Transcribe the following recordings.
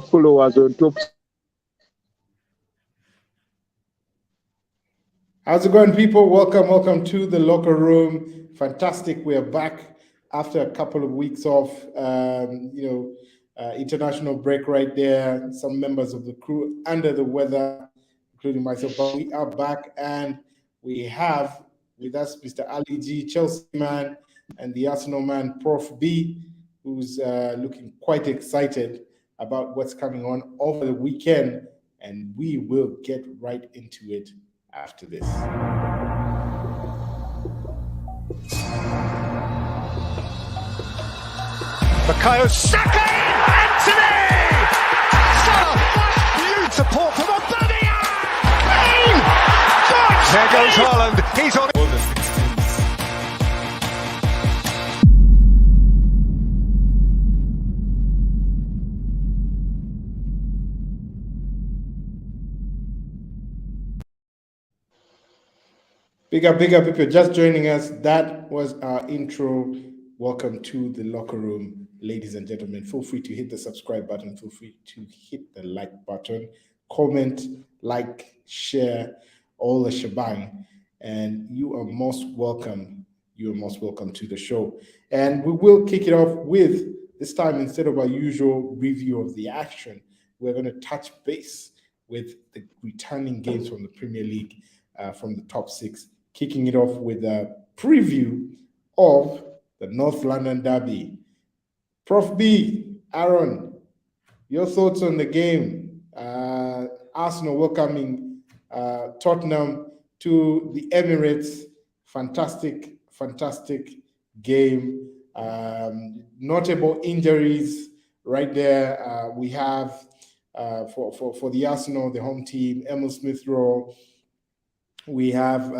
followers on top. How's it going, people? Welcome to the locker room. Fantastic. We are back after a couple of weeks off. International break right there. Some members of the crew under the weather, including myself, but we are back and we have with us Mr. Ali G, Chelsea man, and the Arsenal man, Prof B, who's looking quite excited about what's coming on over the weekend, and we will get right into it after this. Bukayo Saka! Anthony! Salah! Beautiful from a Birmingham! There goes Haaland. He's on. Big up, people just joining us. That was our intro. Welcome to the locker room, ladies and gentlemen. Feel free to hit the subscribe button. Feel free to hit the like button. Comment, like, share, all the shebang. And you are most welcome. You are most welcome to the show. And we will kick it off with, this time, instead of our usual review of the action, we're going to touch base with the returning games from the Premier League, from the top six, kicking it off with a preview of the North London Derby. Prof B, Aaron, your thoughts on the game? Arsenal welcoming Tottenham to the Emirates. Fantastic game. Notable injuries right there. We have for the Arsenal, the home team, Emil Smith-Rowe. We have,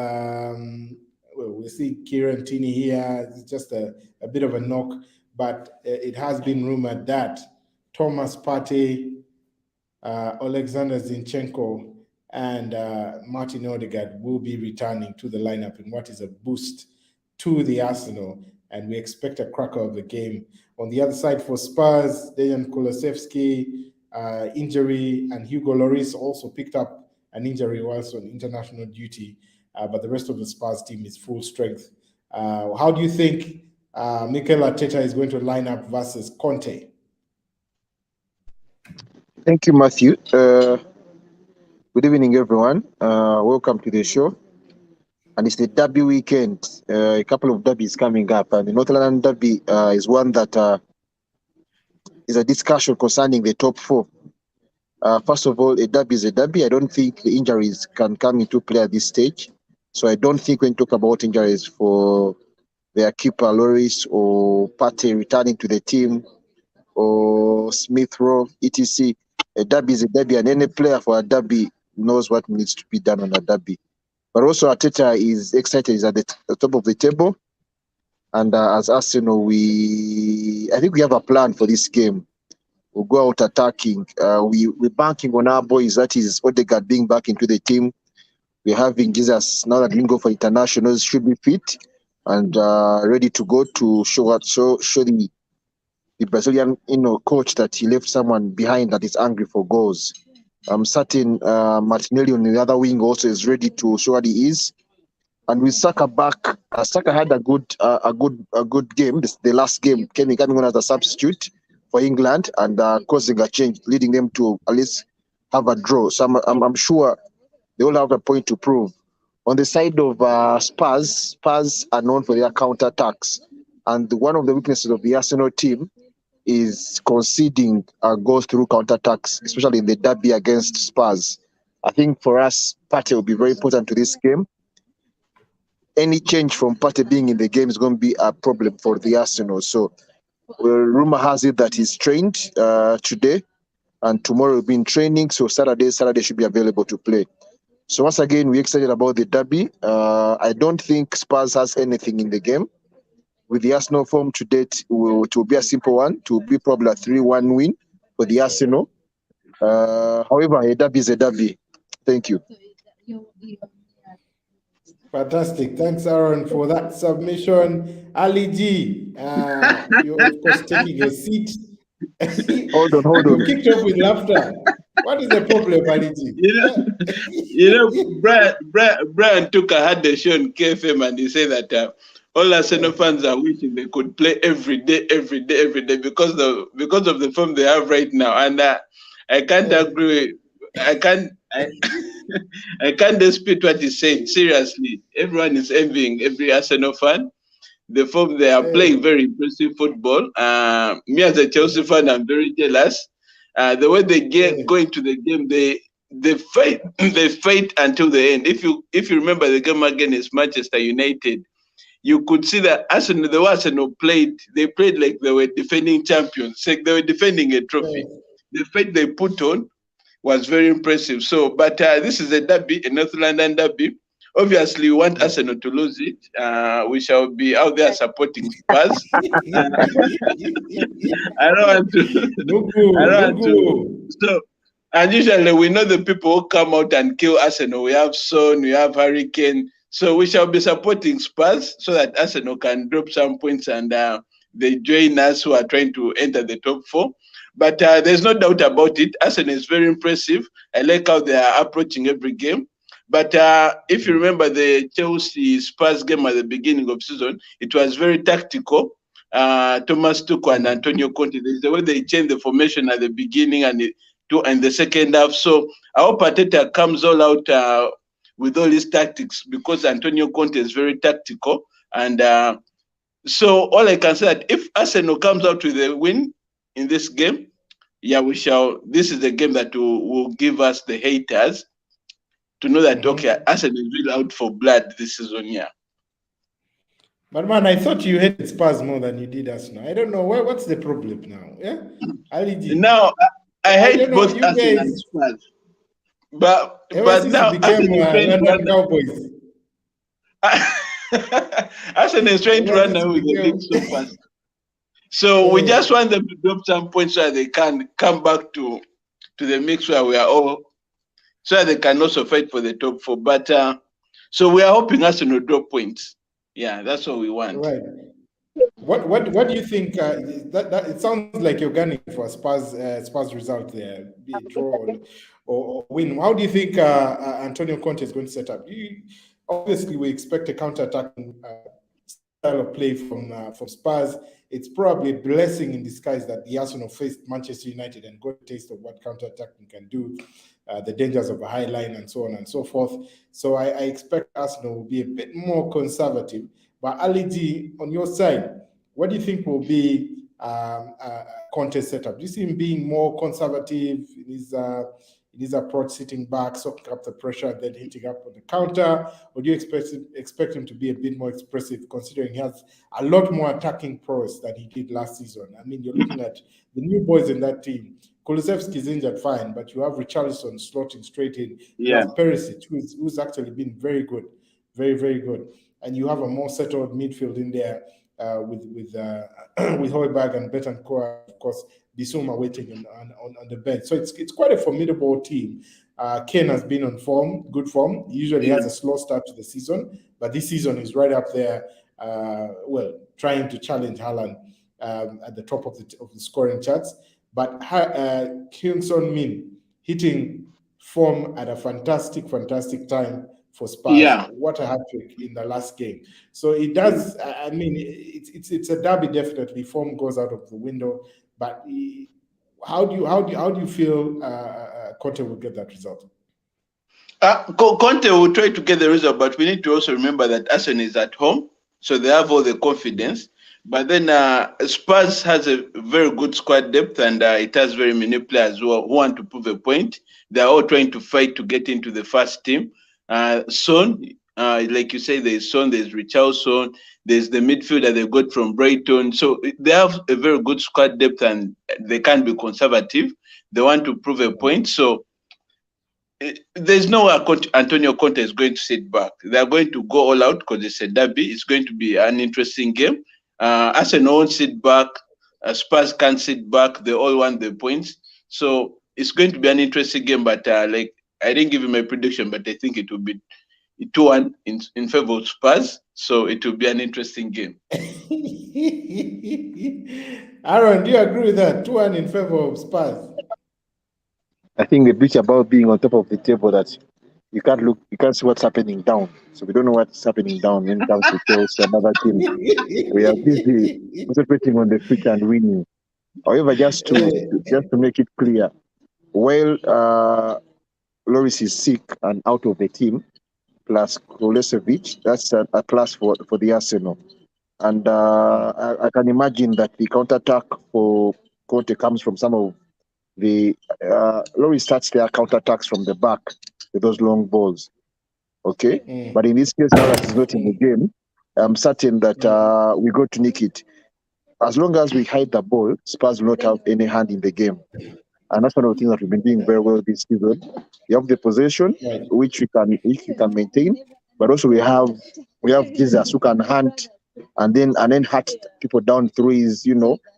we see Kieran Tierney here. It's just a bit of a knock, but it has been rumored that Thomas Partey, Alexander Zinchenko, and Martin Odegaard will be returning to the lineup in what is a boost to the Arsenal, and we expect a cracker of the game. On the other side for Spurs, Dejan Kulusevski, injury, and Hugo Lloris also picked up an injury whilst on international duty, but the rest of the Spurs team is full strength. How do you think Mikel Arteta is going to line up versus Conte? Thank you, Matthew. Good evening, everyone. Welcome to the show. And it's the derby weekend. A couple of derbies coming up, and the North London Derby is one that is a discussion concerning the top four. First of all, a derby is a derby. I don't think the injuries can come into play at this stage. So I don't think when we talk about injuries for their keeper, Lloris, or Partey returning to the team, or Smith-Rowe, etc. A derby is a derby, and any player for a derby knows what needs to be done on a derby. But also Arteta is excited, he's at the top of the table. And as Arsenal, I think we have a plan for this game. We'll go out attacking. We're banking on our boys, that is Odegaard being back into the team. We're having Jesus, now that didn't go for internationals, should be fit and ready to go to show the Brazilian coach that he left someone behind that is angry for goals. I'm certain Martinelli on the other wing also is ready to show what he is. And with Saka back, Saka had a good game. The last game, coming on as a substitute for England and causing a change, leading them to at least have a draw. So I'm sure they all have a point to prove. On the side of Spurs are known for their counter-attacks. And one of the weaknesses of the Arsenal team is conceding goals through counter-attacks, especially in the derby against Spurs. I think for us, Partey will be very important to this game. Any change from Partey being in the game is going to be a problem for the Arsenal. So rumor has it that he's trained today, and tomorrow will be in training. So Saturday should be available to play. So once again, we're excited about the derby. I don't think Spurs has anything in the game. With the Arsenal form to date, it will be a simple one. It will be probably a 3-1 win for the Arsenal. However, a derby is a derby. Thank you. Fantastic. Thanks, Aaron, for that submission. Ali G, you're of course taking a seat Hold on. You kicked off with laughter. What is the problem, Aliji? Brian Tuchel had the show on KFM and he said that all Arsenal fans are wishing they could play every day because of the form they have right now. And I can't agree. I can't dispute what he said. Seriously, everyone is envying every Arsenal fan. The form they are playing very impressive football. Me as a Chelsea fan, I'm very jealous. The way they go into the game, they fight until the end. If you remember the game against Manchester United, you could see that Arsenal played like they were defending champions. Like they were defending a trophy. The fight they put on was very impressive. So, but this is a derby, a North London derby. Obviously, we want Arsenal to lose it. We shall be out there supporting Spurs. I don't want to. So, and usually we know the people who come out and kill Arsenal. We have Son, we have Harry Kane. So we shall be supporting Spurs so that Arsenal can drop some points and they join us who are trying to enter the top 4. But there's no doubt about it. Arsenal is very impressive. I like how they are approaching every game. But if you remember the Chelsea Spurs game at the beginning of season, it was very tactical. Thomas Tuchel and Antonio Conte, there's the way they changed the formation at the beginning and the second half. So I hope Arteta comes all out with all his tactics because Antonio Conte is very tactical. And so all I can say that if Arsenal comes out with a win in this game, we shall. This is the game that will give us the haters to know that okay, Arsenal is really out for blood this season. Yeah. But man, I thought you hated Spurs more than you did Arsenal. I don't know what's the problem now. Yeah, now I hate both Arsenal and Spurs. But now London Cowboys. Arsenal is trying to run away with the league so fast. So we just want them to drop some points so that they can come back to the mix where we are all, so that they can also fight for the top 4. But so we are hoping Arsenal drop points. Yeah, that's what we want. Right. What do you think? That it sounds like you're gunning for a Spurs result there, be it draw or win. How do you think Antonio Conte is going to set up? Obviously, we expect a counter-attacking style of play from Spurs. It's probably a blessing in disguise that the Arsenal faced Manchester United and got a taste of what counter-attacking can do, the dangers of a high line and so on and so forth. So I expect Arsenal will be a bit more conservative. But Ali G, on your side, what do you think will be Conte's setup? Do you see him being more conservative in his approach, sitting back, soaking up the pressure, and then hitting up on the counter? Or do you expect him to be a bit more expressive, considering he has a lot more attacking prowess than he did last season? I mean, you're looking at the new boys in that team. Kulusevski's injured, fine, but you have Richarlison slotting straight in. You have Perisic, who's actually been very good, very, very good. And you have a more settled midfield in there with Højbjerg and Betancourt, of course, Bissouma waiting on the bench. So it's quite a formidable team. Kane has been on form, good form. He usually has a slow start to the season, but this season is right up there, trying to challenge Haaland at the top of the scoring charts. But Heung-Son Min hitting form at a fantastic time for Spurs. Yeah. What a hat-trick in the last game. So it does, I mean, it's a derby, definitely. Form goes out of the window. But how do you feel Conte will get that result? Conte will try to get the result, but we need to also remember that Arsenal is at home, so they have all the confidence. But then Spurs has a very good squad depth, and it has very many players who want to prove a point. They are all trying to fight to get into the first team. Son, like you say, there's Son, there's Richarlison, there's the midfielder they got from Brighton. So they have a very good squad depth, and they can't be conservative. They want to prove a point. So there's no way Antonio Conte is going to sit back. They're going to go all out because it's a derby. It's going to be an interesting game. Arsenal won't sit back. Spurs can't sit back. They all want the points. So it's going to be an interesting game. But I didn't give you my prediction, but I think it will be 2-1 in favor of Spurs. So it will be an interesting game. Aaron, do you agree with that? 2-1 in favor of Spurs. I think the beauty about being on top of the table that you can't see what's happening down. So we don't know what's happening down when it comes to Chelsea and other teams. We are busy concentrating on the pitch and winning. However, just to make it clear, while Loris is sick and out of the team, plus Kolesevic, that's a plus for the Arsenal. And I can imagine that the counter-attack for Conte comes from some of the Loris starts their counter-attacks from the back with those long balls. Okay? But in this case, now that he's not in the game, I'm certain that we're going to nick it. As long as we hide the ball, Spurs will not have any hand in the game. And that's one of the things that we've been doing very well this season. You have the possession, which we can maintain, but also we have Jesus who can hunt and then hunt people down through his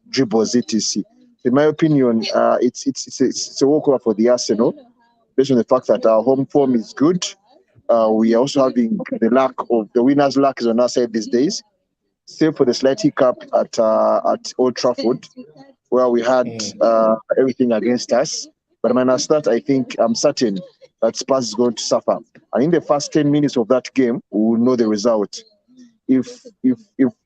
dribbles, etc. In my opinion, it's a walkover for the Arsenal, based on the fact that our home form is good. We are also having the winner's luck is on our side these days, save for the slight hiccup at Old Trafford, where we had everything against us. But minus that, I'm certain that Spurs is going to suffer. And in the first 10 minutes of that game, we will know the result. If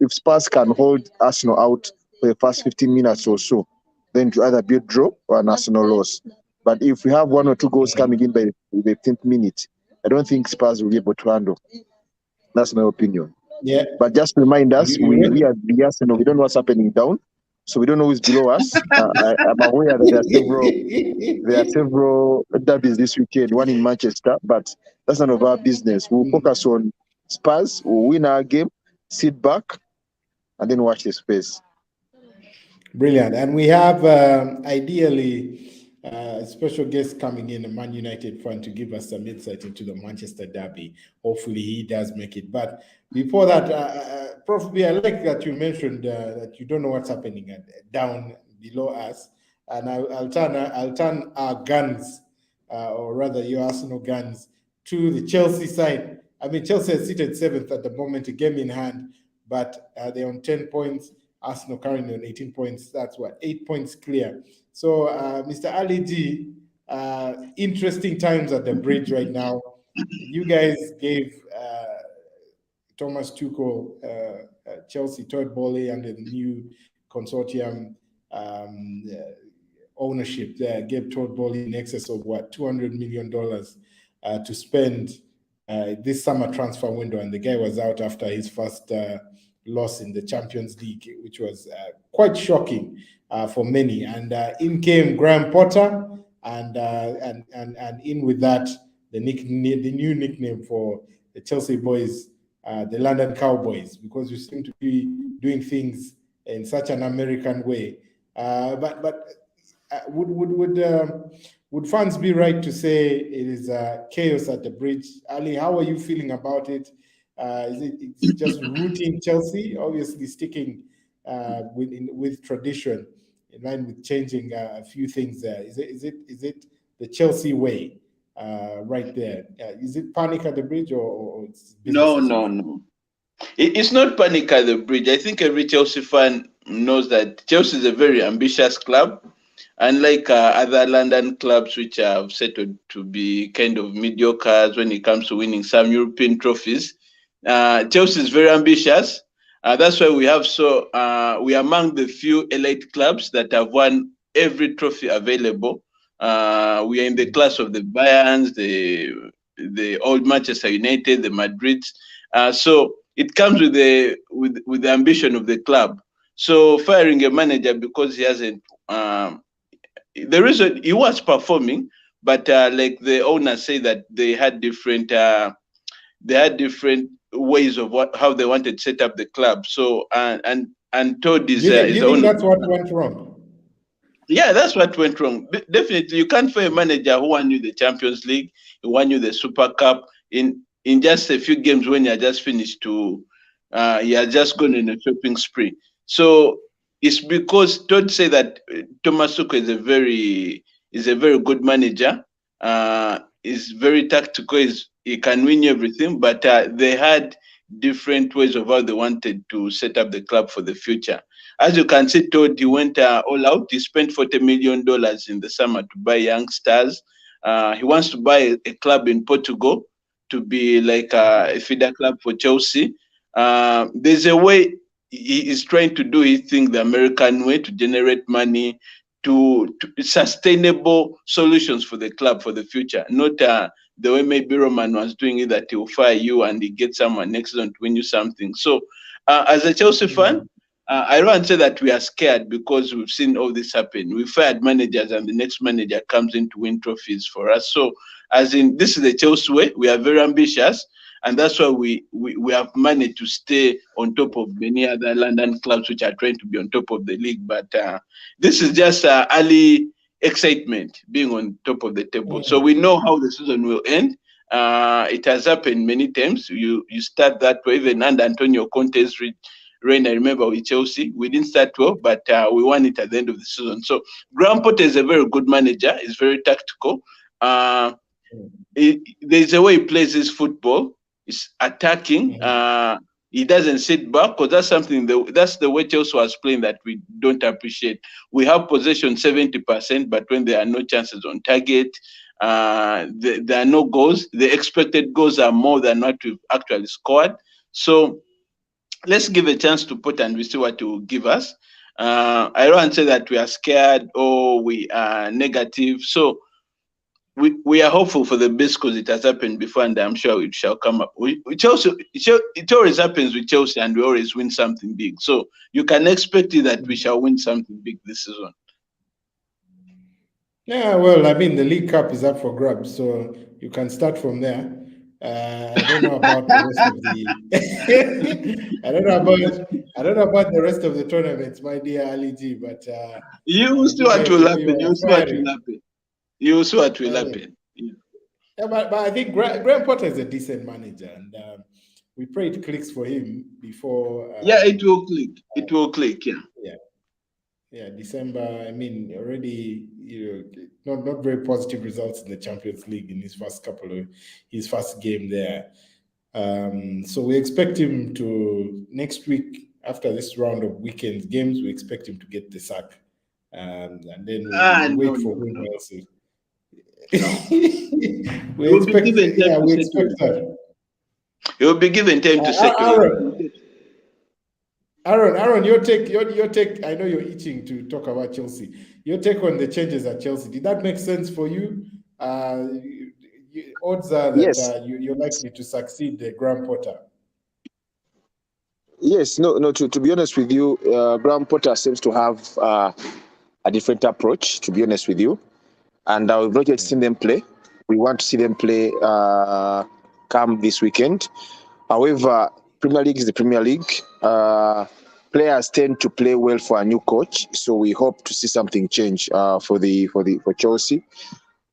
Spurs can hold Arsenal out for the first 15 minutes or so, then to either be a draw or an Arsenal loss. But if we have 1 or 2 goals coming in by the 10th minute, I don't think Spurs will be able to handle. That's my opinion. Yeah. But just remind us, we are the Arsenal. We don't know what's happening down, so we don't know who's below us. I'm aware that there are several derbies this weekend, one in Manchester, but that's none of our business. We'll focus on Spurs. We'll win our game, sit back, and then watch the space. Brilliant. And we have ideally a special guest coming in, a Man United fan, to give us some insight into the Manchester derby. Hopefully he does make it. But before that, Prof B, I like that you mentioned that you don't know what's happening down below us. And I'll turn our guns, or rather your Arsenal guns, to the Chelsea side. I mean, Chelsea is seated 7th at the moment, a game in hand, but they're on 10 points. Arsenal currently on 18 points. That's 8 points clear. So, Mr. Ali D, interesting times at the bridge right now. You guys gave Thomas Tuchel Chelsea Todd Bowley under the new consortium ownership there, gave Todd Bowley in excess of $200 million to spend this summer transfer window, and the guy was out after his first loss in the Champions League, which was quite shocking for many. And in came Graham Potter, and in with that the new nickname for the Chelsea boys, the London Cowboys, because we seem to be doing things in such an American way. Would fans be right to say it is chaos at the bridge? Ali, how are you feeling about it? Is it just rooting Chelsea, obviously sticking with tradition, in line with changing a few things there? Is it the Chelsea way right there? Is it panic at the bridge or it's No. It's not panic at the bridge. I think every Chelsea fan knows that Chelsea is a very ambitious club. Unlike other London clubs which have settled to be kind of mediocre when it comes to winning some European trophies, Chelsea is very ambitious. That's why we are among the few elite clubs that have won every trophy available. We are in the class of the Bayerns, the old Manchester United, the Madrids. So it comes with the ambition of the club. So firing a manager because he hasn't, the reason he was performing, but like the owners say that they had different ways of how they wanted to set up the club. So and Todd is that's what went wrong. Yeah, that's what went wrong. Definitely, you can't fire a manager who won you the Champions League, who won you the Super Cup in just a few games when you're just finished you're just going in a shopping spree. So it's because Todd said that Thomas Tuchel is a very good manager. Is very tactical. He can win everything, but they had different ways of how they wanted to set up the club for the future. as you can see, Todd, he went all out. He spent $40 million in the summer to buy young stars. He wants to buy a club in Portugal to be like a feeder club for Chelsea. There's a way he is trying to do his thing the American way to generate money, to sustainable solutions for the club for the future, not the way maybe Roman was doing it, that he'll fire you and he gets someone next season to win you something. So as a Chelsea fan, I don't say that we are scared because we've seen all this happen. We fired managers and the next manager comes in to win trophies for us. So as in, this is the Chelsea way. We are very ambitious, and that's why we have managed to stay on top of many other London clubs which are trying to be on top of the league. But this is just early excitement being on top of the table. So we know how the season will end. It has happened many times. You start that way, even under Antonio Conte's reign. I remember with Chelsea, we didn't start well, but we won it at the end of the season. So Graham Potter is a very good manager. He's very tactical. There's a way he plays his football. He's attacking. He doesn't sit back, because that's something that's the way Chelsea was playing that we don't appreciate. We have possession 70%, but when there are no chances on target, there are no goals. The expected goals are more than what we've actually scored. So let's give a chance to Potter and we see what he will give us. I don't want to say that we are scared or we are negative. So we are hopeful for the best because it has happened before, and I'm sure it shall come up. Chelsea, it always happens with Chelsea, and we always win something big. So you can expect it that we shall win something big this season. Yeah, well, I mean, the League Cup is up for grabs, so you can start from there. I don't know about the rest of the. I don't know about the rest of the tournaments, my dear Ali G. But you will see what will happen. You will see what will happen. You will see what will happen. Yeah, but I think Graham Potter is a decent manager, and we pray it clicks for him before. Yeah, it will click. It will click. Yeah, December. I mean, already, not very positive results in the Champions League in his first game there. So we expect him to next week, after this round of weekend games, we expect him to get the sack, and then we wait for who else. We expect that. He will be given time to settle. Aaron, your take. I know you're itching to talk about Chelsea. Your take on the changes at Chelsea. Did that make sense for you? Odds are that yes. You're likely to succeed Graham Potter. Yes, no. To be honest with you, Graham Potter seems to have a different approach. To be honest with you, and we've not yet seen them play. We want to see them play come this weekend. However, Premier League is the Premier League. Players tend to play well for a new coach, so we hope to see something change for Chelsea.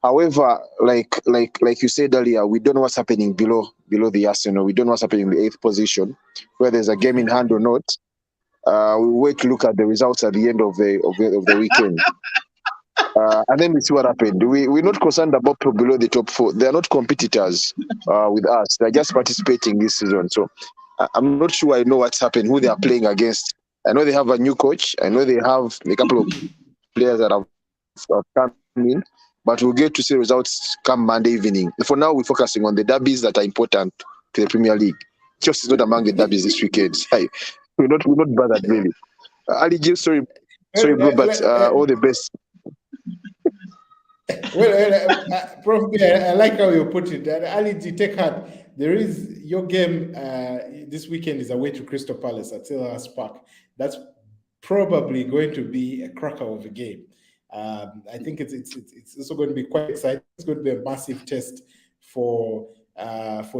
However, like you said earlier, we don't know what's happening below the Arsenal. We don't know what's happening in the 8th position, whether there's a game in hand or not. We wait to look at the results at the end of the weekend. And then we see what happened. We're not concerned about people below the top 4. They are not competitors with us. They're just participating this season. So I'm not sure I know what's happened, who they are playing against. I know they have a new coach. I know they have a couple of players that have come in. But we'll get to see results come Monday evening. For now, we're focusing on the derbies that are important to the Premier League. Chelsea is not among the derbies this weekend. We're not bothered really. Ali G, sorry, bro, but all the best. Well, Prof, I like how you put it. Ali G, take heart. There is your game this weekend is away to Crystal Palace at Selhurst Park. That's probably going to be a cracker of a game. I think it's also going to be quite exciting. It's going to be a massive test for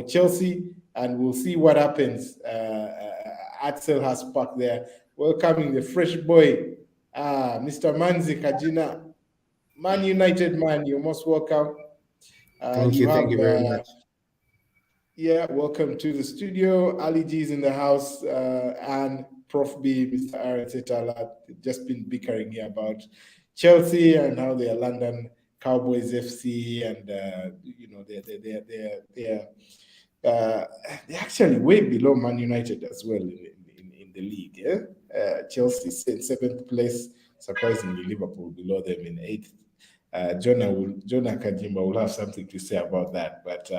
Chelsea, and we'll see what happens at Selhurst Park there. Welcoming the fresh boy, Mr. Manzi Kajina, Man United man. You're most welcome. Thank you very much. Yeah, welcome to the studio. Ali G is in the house, and Prof B, Mr. Arateta, just been bickering here about Chelsea and how they are London Cowboys FC, and they're actually way below Man United as well in the league. Yeah? Chelsea in 7th place. Surprisingly, Liverpool below them in 8th. Jonah Kajimba will have something to say about that. But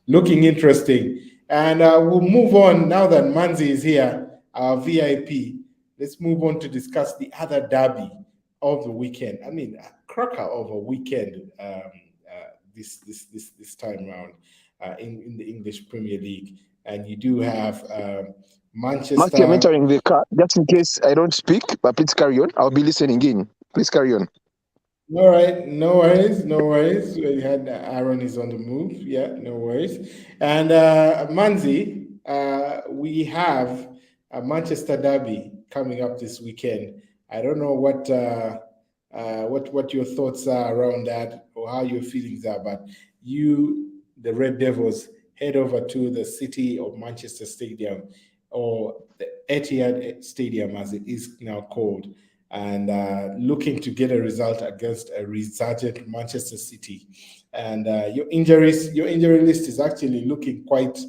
looking interesting. And we'll move on now that Manzi is here, our VIP. Let's move on to discuss the other derby of the weekend. I mean, a cracker of a weekend this time around in the English Premier League. And you do have Manchester. Matthew, I'm entering the car just in case I don't speak, but please carry on. I'll be listening in. Please carry on. All right, no worries. We had Aaron is on the move. Yeah, no worries. And Manzi, we have a Manchester derby coming up this weekend. I don't know what your thoughts are around that or how your feelings are, but you, the Red Devils, head over to the City of Manchester Stadium, or the Etihad Stadium as it is now called, and looking to get a result against a resurgent Manchester City. And your injury list is actually looking quite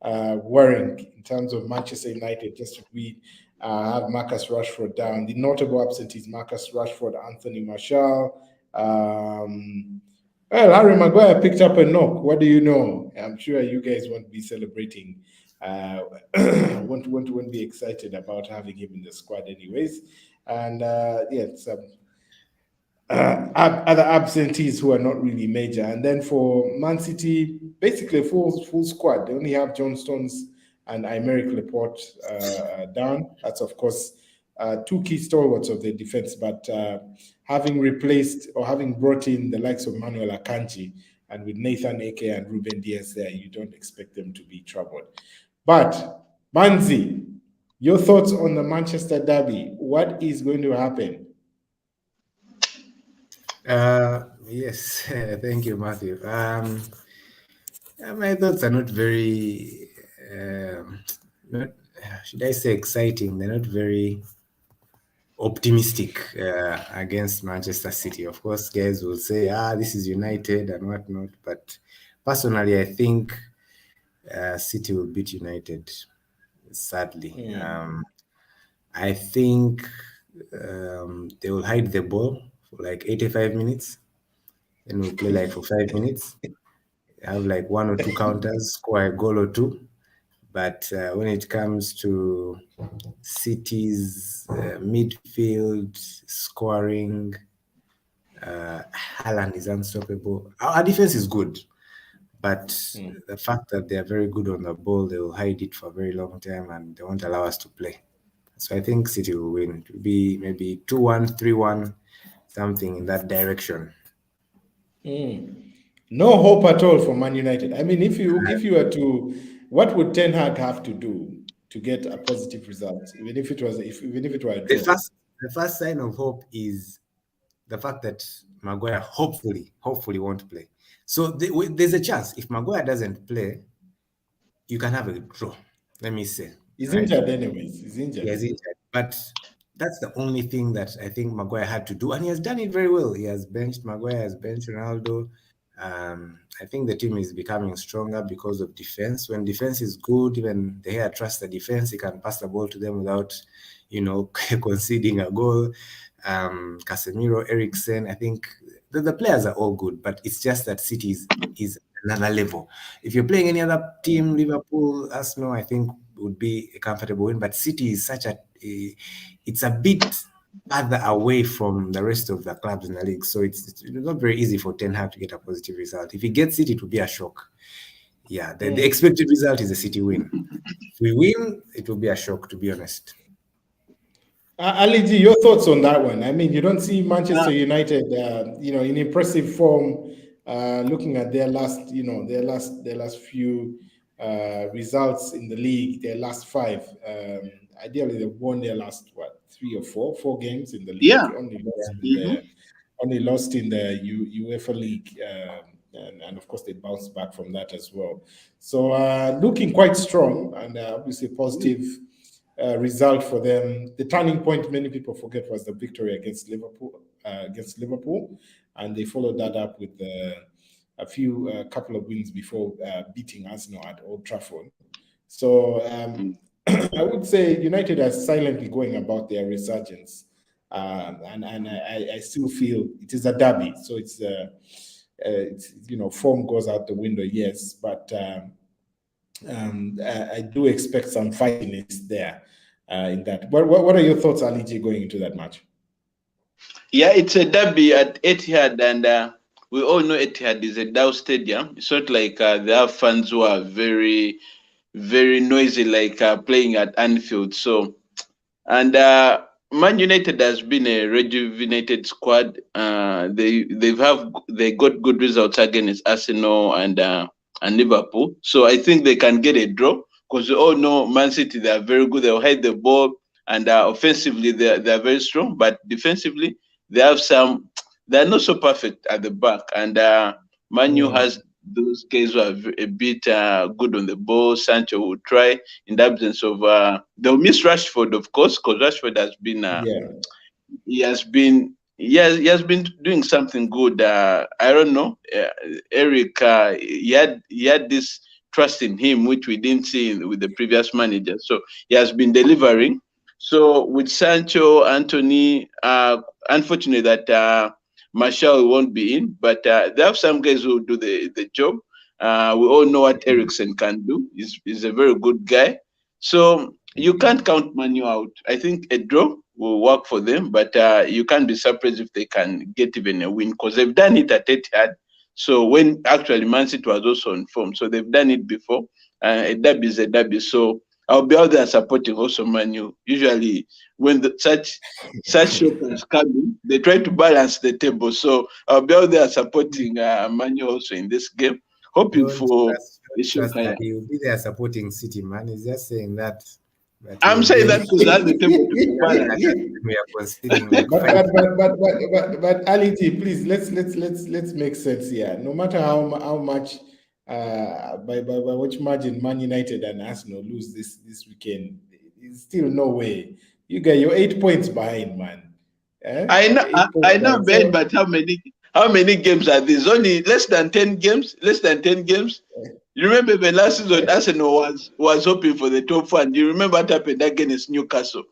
worrying in terms of Manchester United. Just to read, have Marcus Rashford down. The notable absentees: Marcus Rashford, Anthony Martial. Well, Harry Maguire picked up a knock. What do you know? I'm sure you guys won't be celebrating. Won't be excited about having him in the squad, anyways. And some other absentees who are not really major. And then for Man City, basically full squad. They only have John Stones and Aymeric Laporte down. That's of course two key stalwarts of the defense, but having replaced or having brought in the likes of Manuel Akanji, and with Nathan Ake and Ruben Diaz there, you don't expect them to be troubled. But Manzi, your thoughts on the Manchester derby? What is going to happen? Yes, thank you, Matthew. My thoughts are not very, should I say exciting? They're not very optimistic against Manchester City. Of course, guys will say, this is United and whatnot. But personally, I think City will beat United, sadly. I think they will hide the ball for like 85 minutes. Then we'll play like for 5 minutes. Have like one or two counters, score a goal or two. But when it comes to City's midfield scoring, Haaland is unstoppable. Our defense is good, but the fact that they are very good on the ball, they will hide it for a very long time and they won't allow us to play. So I think City will win. It will be maybe 2-1, 3-1, something in that direction. No hope at all for Man United. I mean, if you were to, what would Ten Hag have to do to get a positive result, even if it were a draw? The first sign of hope is the fact that Maguire hopefully won't play. So there's a chance if Maguire doesn't play, you can have a draw. Let me say. He's injured anyways. He's injured. Yeah, he's injured. But that's the only thing that I think Maguire had to do. And he has done it very well. He has benched Maguire, has benched Ronaldo. I think the team is becoming stronger because of defense. When defense is good, even De Gea trusts the defense. He can pass the ball to them without, conceding a goal. Casemiro, Eriksen, I think the players are all good, but it's just that City is another level. If you're playing any other team, Liverpool, Arsenal, I think would be a comfortable win. But City is it's a bit further away from the rest of the clubs in the league. So it's not very easy for Ten Hag to get a positive result. If he gets it will be a shock. Yeah, the expected result is a City win. If we win, it will be a shock, to be honest. Ali G, your thoughts on that one? I mean, you don't see Manchester United, in impressive form. Looking at their last few results in the league, their last 5. Ideally, they've won their last 3 or 4 games in the league. Yeah. Only lost in the UEFA League, and of course they bounced back from that as well. So looking quite strong, and obviously positive result for them. The turning point many people forget was the victory against Liverpool. And they followed that up with a couple of wins before beating Arsenal at Old Trafford. So I would say United are silently going about their resurgence, and I still feel it is a derby, so it's form goes out the window, yes, but I do expect some fightiness there in that. What are your thoughts, Ali G, going into that match? Yeah, it's a derby at Etihad, and we all know Etihad is a Dow stadium. It's not like they have fans who are very, very noisy like playing at Anfield. So, and Man United has been a rejuvenated squad. They got good results against Arsenal and Liverpool. So I think they can get a draw because we all know Man City, they are very good. They'll hide the ball, and offensively they're very strong, but defensively they have some. They're not so perfect at the back, and Manu has those guys who are a bit good on the ball. Sancho will try in the absence of. They'll miss Rashford, of course, because Rashford has been. He has been doing something good. I don't know, Eric. He had this trust in him, which we didn't see with the previous manager. So he has been delivering. So with Sancho, Anthony, unfortunately that Marshall won't be in, but they have some guys who do the job. We all know what Ericsson can do. He's a very good guy. So you can't count Manu out. I think a draw will work for them, but you can't be surprised if they can get even a win because they've done it at Etihad. So when actually Man City was also on form, so they've done it before. A derby is a derby. So I'll be out there supporting also Manu. Usually when such shockers come in, they try to balance the table. So I'll be out there supporting Manu also in this game, hoping for the shocker. He'll be there supporting City, man. He's just saying that. I'm saying that because that's the table to be balanced. We are conceding like but Ali T, please let's make sense here. No matter how much by which margin Man United and Arsenal lose this weekend, it's still no way. You're 8 points behind, man. I know, Ben, but how many games are these? Only less than 10 games. You remember when last season Arsenal was hoping for the top 4. You remember what happened against Newcastle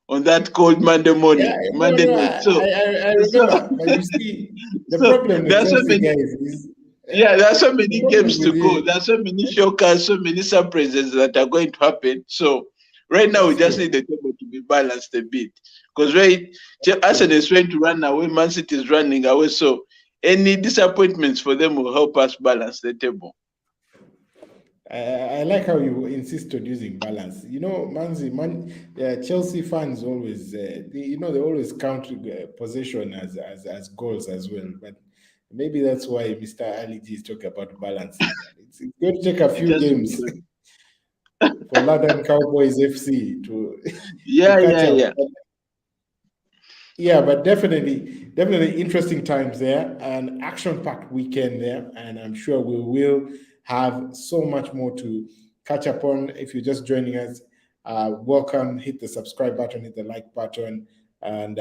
on that cold Monday morning? Night. So I remember. But you see, the problem with Chelsea guys is. There are so many games to go. There are so many shockers, so many surprises that are going to happen. So right now we just need the table to be balanced a bit. Because Arsenal is trying to run away, Man City is running away. So any disappointments for them will help us balance the table. I like how you insist on using balance. Chelsea fans always, they always count possession as goals as well. But maybe that's why Mr. Ali G is talking about balance. It's going to take a few games for London Cowboys FC to catch up. Yeah, but definitely interesting times there, and action-packed weekend there, and I'm sure we will have so much more to catch up on. If you're just joining us, welcome. Hit the subscribe button, hit the like button, and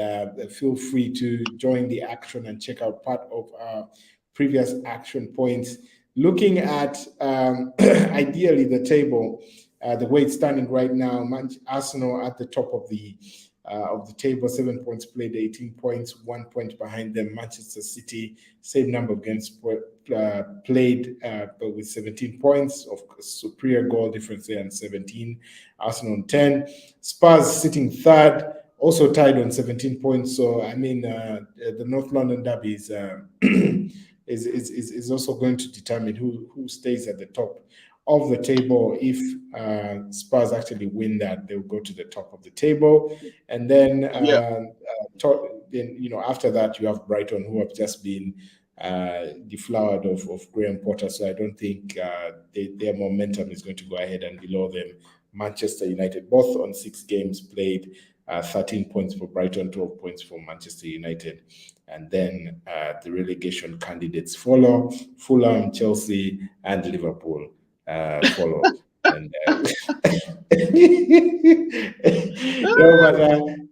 feel free to join the action and check out part of our previous action points. Looking at ideally the table, the way it's standing right now, Arsenal at the top of the table, 7 points played, 18 points, 1 point behind them. Manchester City, same number of games played, but with 17 points, of superior goal difference there, and 17. Arsenal on 10. Spurs sitting third, also tied on 17 points. So I mean, the North London derby is also going to determine who stays at the top of the table. If Spurs actually win that, they'll go to the top of the table, and then after that you have Brighton, who have just been deflowered of Graham Potter. So I don't think their momentum is going to go ahead, and below them Manchester United, both on 6 games played, 13 points for Brighton, 12 points for Manchester United. And then the relegation candidates follow: Fulham, Chelsea, and Liverpool follow. And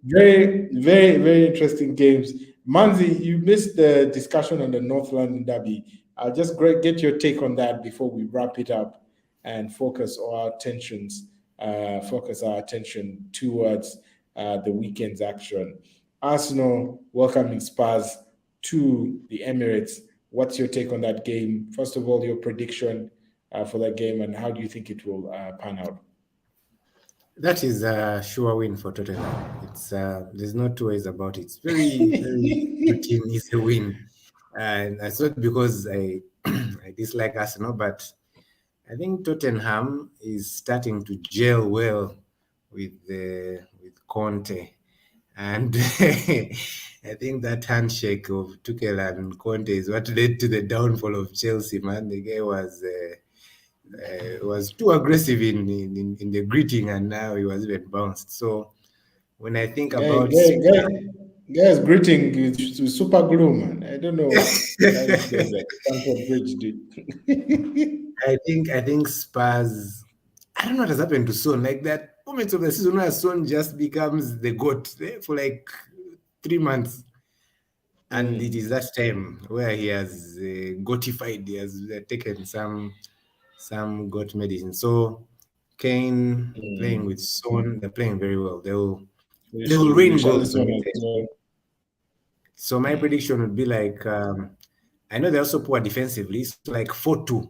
very, very, very interesting games. Manzi, you missed the discussion on the North London derby. I'll just get your take on that before we wrap it up and focus all our attentions focus our attention towards the weekend's action. Arsenal welcoming Spurs to the Emirates. What's your take on that game? First of all, your prediction for that game, and how do you think it will pan out? That is a sure win for Tottenham. It's there's no two ways about it. It's very routine is a win, and it's not because I I dislike Arsenal, but I think Tottenham is starting to gel well with Conte, and I think that handshake of Tuchel and Conte is what led to the downfall of Chelsea. Man, the guy was too aggressive in the greeting, and now he was even bounced. So when I think about guys greeting to super glue, man. I don't know how it goes at Stamford Bridge, dude. I think Spurs. I don't know what has happened to Son. Like that moments of the season where Son just becomes the GOAT for like 3 months. And it is that time where he has goatified. He has taken some GOAT medicine. So Kane playing with Son, they're playing very well. They will rain goals. So my prediction would be like, I know they're also poor defensively. So like 4-2.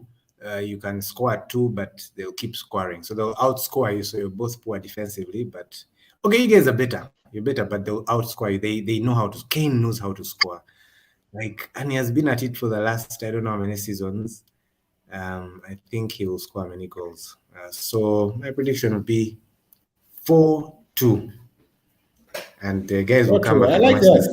You can score 2, but they'll keep scoring. So they'll outscore you. So you're both poor defensively. But okay, you guys are better. You're better, but they'll outscore you. They know how to. Kane knows how to score. And he has been at it for the last, I don't know how many seasons. I think he will score many goals. So my prediction would be 4-2. And the guys will come back. I like that.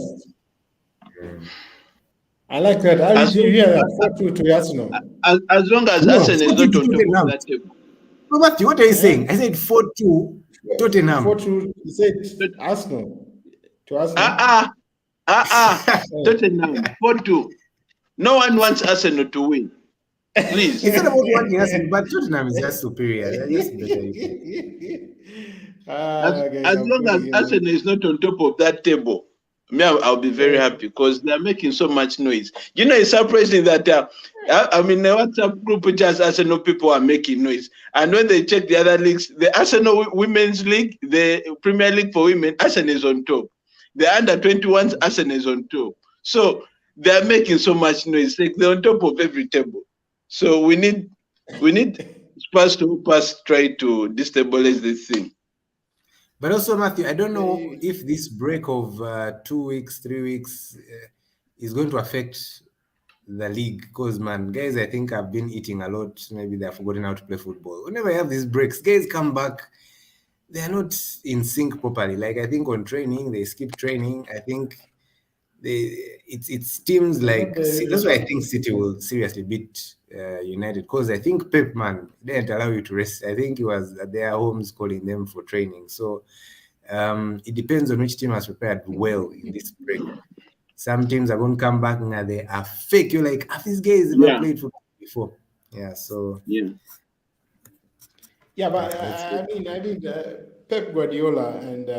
I like that. How did you hear that? 4-2 to Arsenal. As long as Arsenal is not on top of that table. No, Matthew, what are you saying? I said 4-2 Tottenham. 4-2. You said Arsenal to Arsenal. Tottenham 4-2. No one wants Arsenal to win. Please. It's not about wanting Arsenal, but Tottenham is just superior. They're just better. As long as Arsenal is not on top of that table, I'll be very happy because they're making so much noise. You know, it's surprising that I'm in a WhatsApp group with just Arsenal people are making noise. And when they check the other leagues, the Arsenal Women's League, the Premier League for women, Arsenal is on top. The under-21s, Arsenal is on top. So they're making so much noise. Like they're on top of every table. So we need Spurs to help us try to destabilize this thing. But also, Matthew, I don't know if this break of 2 weeks, 3 weeks is going to affect the league. Because, man, guys, I think I've been eating a lot. Maybe they've forgotten how to play football. Whenever I have these breaks, guys come back. They are not in sync properly. Like, I think on training, they skip training. I think it's teams like... That's why I think City will seriously beat United. Because I think Pep, man, didn't allow you to rest. I think he was at their homes calling them for training. So it depends on which team has prepared well in this break. Some teams are going to come back and they are fake. You're like, have these guys ever played football before? Yeah, so... Yeah, but I mean, Pep Guardiola and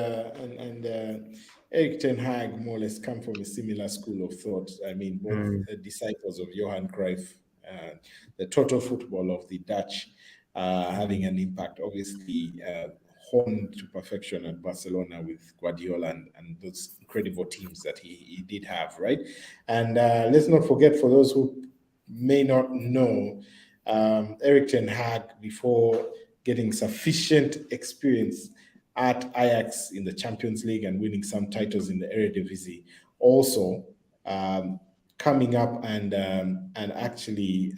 Eric Ten Hag more or less come from a similar school of thought. I mean, both disciples of Johan Cruyff, the total football of the Dutch, having an impact, obviously honed to perfection at Barcelona with Guardiola and those incredible teams that he did have, right? And let's not forget, for those who may not know, Eric Ten Hag, before getting sufficient experience at Ajax in the Champions League and winning some titles in the Eredivisie, also coming up and actually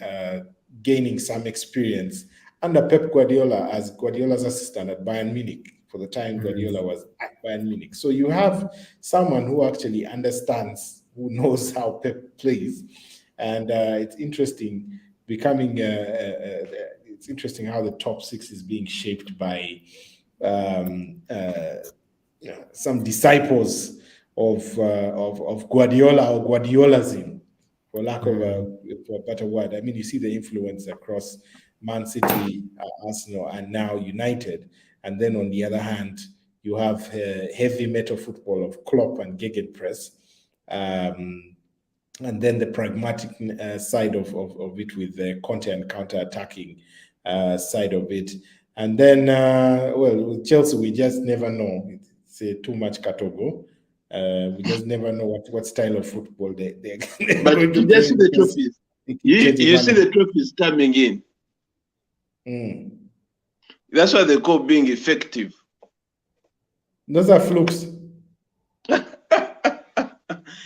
gaining some experience under Pep Guardiola as Guardiola's assistant at Bayern Munich for the time Guardiola was at Bayern Munich. So you have someone who actually understands, who knows how Pep plays, and it's interesting it's interesting how the top six is being shaped by some disciples of Guardiola or Guardiolism, for lack of a better word. I mean, you see the influence across Man City, Arsenal, and now United. And then on the other hand, you have heavy metal football of Klopp and Gegenpress. And then the pragmatic side of it with the Conte and counter-attacking side of it. And then, with Chelsea, we just never know. It's too much Katogo. We just never know what style of football they're But going to you play. just see the trophies. You see the trophies coming in. That's what they call being effective. Those are flukes.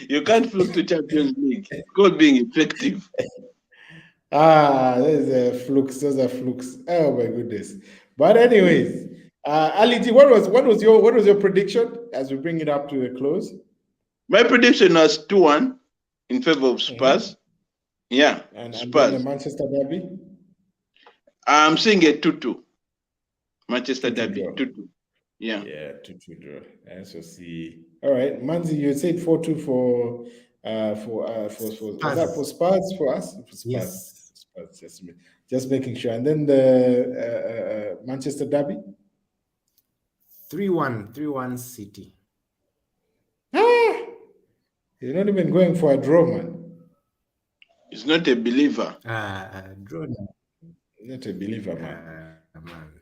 You can't fluke to Champions League. It's called being effective. Those are flukes. Those are flukes. Oh my goodness. But anyways, Ali G, what was your prediction as we bring it up to a close? My prediction was 2-1 in favor of Spurs. Yeah, and Spurs. And the Manchester derby. I'm seeing a 2-2. Manchester derby 2-2. Yeah. Yeah, 2-2 draw. So see. All right, Manzi, you said 4-2 for was that for Spurs for us? For Spurs. Yes. Spurs, just making sure. And then the Manchester derby. 3-1 City. You're not even going for a draw, man. He's not a believer. Draw. Not a believer, man. Man.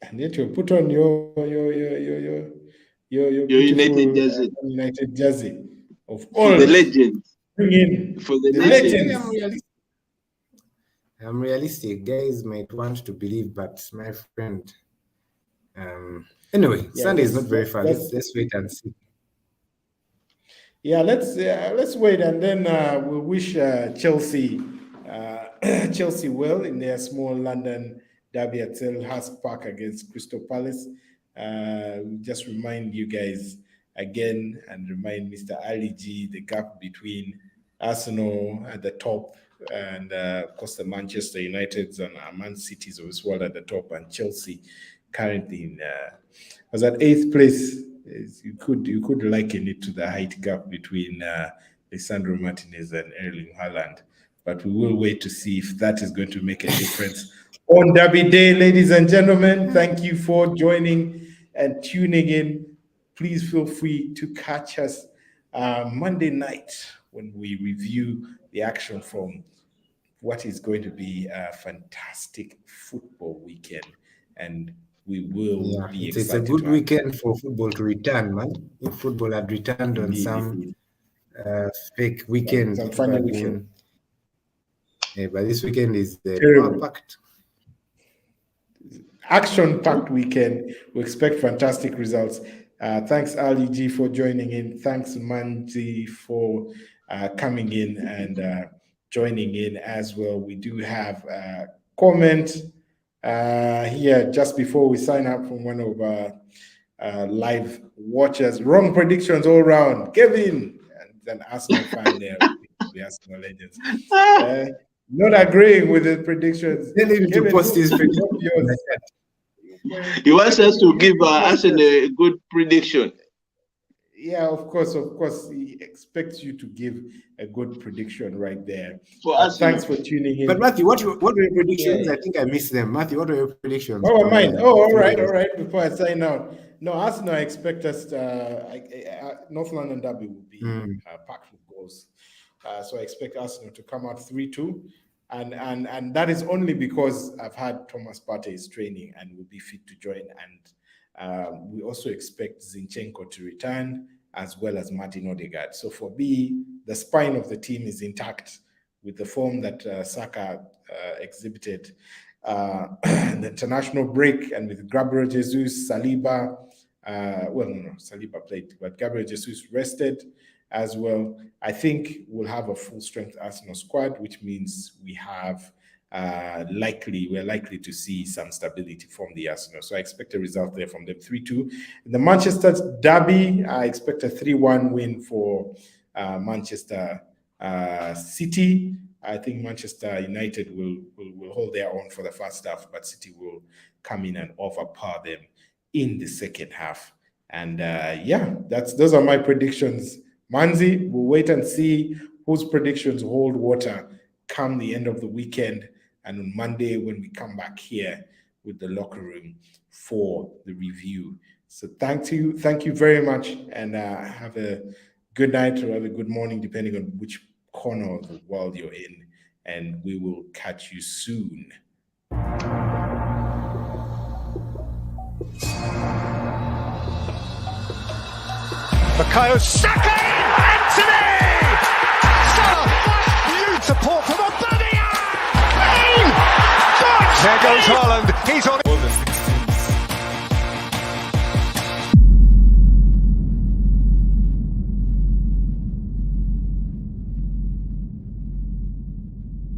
And yet you put on your United jersey. United jersey of all the legends. Bring in for the legends. I'm realistic. Guys might want to believe, but my friend. Anyway, Sunday is not very far. Let's wait and see. Yeah, let's wait, and then we'll wish Chelsea well in their small London derby at Selhurst Park against Crystal Palace. Just remind you guys again, and remind Mr. Ali G the gap between Arsenal at the top and of course the Manchester Uniteds and Man Cities of this world at the top, and Chelsea currently was at 8th place. You could liken it to the height gap between Lisandro Martinez and Erling Haaland, but we will wait to see if that is going to make a difference on Derby Day, ladies and gentlemen. Thank you for joining and tuning in. Please feel free to catch us Monday night when we review the action from what is going to be a fantastic football weekend, and we will be excited. It's a good weekend for football to return, man. If football had returned on some fake weekend, some funny weekend. But this weekend is packed. Action-packed weekend. We expect fantastic results. Thanks, Ali G, for joining in. Thanks, Manji, for coming in and joining in as well. We do have a comment here just before we sign up from one of our live watchers. Wrong predictions all around. Kevin, and an Arsenal fan there, the Arsenal legends. Not agreeing with the predictions. Tell him to post his predictions. He wants us to give Arsenal a good prediction. Yeah, of course. He expects you to give a good prediction right there. Thanks for tuning in. But Matthew, what were your predictions? Yeah. I think I missed them. Matthew, what were your predictions? Oh, mine. Oh, all right. Before I sign out, no, Arsenal, I expect us. North London derby will be packed with goals. So I expect Arsenal to come out 3-2. And that is only because I've had Thomas Partey's training and will be fit to join. And we also expect Zinchenko to return, as well as Martin Odegaard. So for me, the spine of the team is intact with the form that Saka exhibited in the international break, and with Gabriel Jesus, Saliba. Saliba played, but Gabriel Jesus rested as well. I think we'll have a full strength Arsenal squad, which means we have we're likely to see some stability from the Arsenal. So I expect a result there from them, 3-2. In the Manchester derby, I expect a 3-1 win for Manchester City. I think Manchester United will hold their own for the first half, but City will come in and overpower them in the second half. And those are my predictions. Manzi, we'll wait and see whose predictions hold water come the end of the weekend, and on Monday when we come back here with the locker room for the review. So thank you very much, and have a good night or have a good morning, depending on which corner of the world you're in, and we will catch you soon. Bukayo Saka in! Anthony! Salah! Huge support from Aubameyang! Kane! There goes Haaland. He's on.